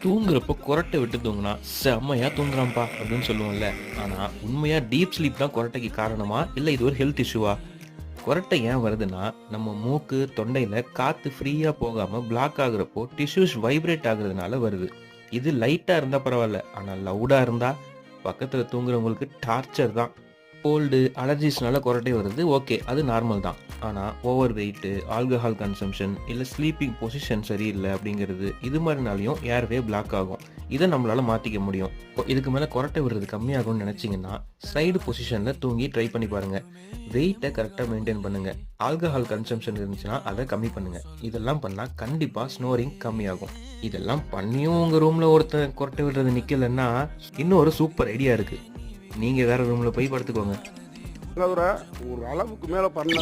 தூங்குறப்போ கொரட்டை விட்டு தூங்குனா செம்மையா தூங்குறான்ப்பா அப்படின்னு சொல்லுவோம்ல. ஆனா உண்மையா டீப் ஸ்லீப் தான் கொரட்டைக்கு காரணமா? இல்ல இது ஒரு ஹெல்த் இஷ்யூவா? கொரட்டை ஏன் வருதுன்னா, நம்ம மூக்கு, தொண்டையில காத்து ஃப்ரீயா போகாம பிளாக் ஆகுறப்போ டிஷ்யூஸ் வைப்ரேட் ஆகுறதுனால வருது. இது லைட்டா இருந்தா பரவாயில்ல. ஆனா லவுடா இருந்தா பக்கத்துல தூங்குறவங்களுக்கு டார்ச்சர் தான். கோல்டு, அலர்ஜிஸ்னால கொரட்டை வருது. ஓகே. அது நார்மல் தான். ஆனா ஓவர் வெயிட், ஆல்கஹால் கன்சம்ப்ஷன் இல்ல ஸ்லீப்பிங் பொசிஷன் சரியில்ல அப்படிங்கிறது இது மாரினாலயும் ஏர்வே பிளாக் ஆகும். இத நம்மளால மாத்திக்க முடியும். இதுக்கு மேல கொரட்டை விடுறது கம்மியாகும்னு நினைச்சீங்கன்னா, சைடு பொசிஷன்ல தூங்கி ட்ரை பண்ணி பாருங்க. வெயிட்ட கரெக்ட்டா மெயின்டெயின் பண்ணுங்க. ஆல்கஹால் கன்சம்ப்ஷன் இருந்துச்சுன்னா அத கம்மி பண்ணுங்க. இதெல்லாம் பண்ணா கண்டிப்பா ஸ்னோரிங் கம்மியாகும். இதெல்லாம் பண்ணியும் உங்க ரூம்ல ஒருத்தன் கொரட்டை விடுறது நிக்கலன்னா, இன்னும் ஒரு சூப்பர் ஐடியா இருக்கு. நீங்க வேற ரூம்ல போய் படுத்துக்கோங்க. தவிர ஒரு அளவுக்கு மேலே பண்ண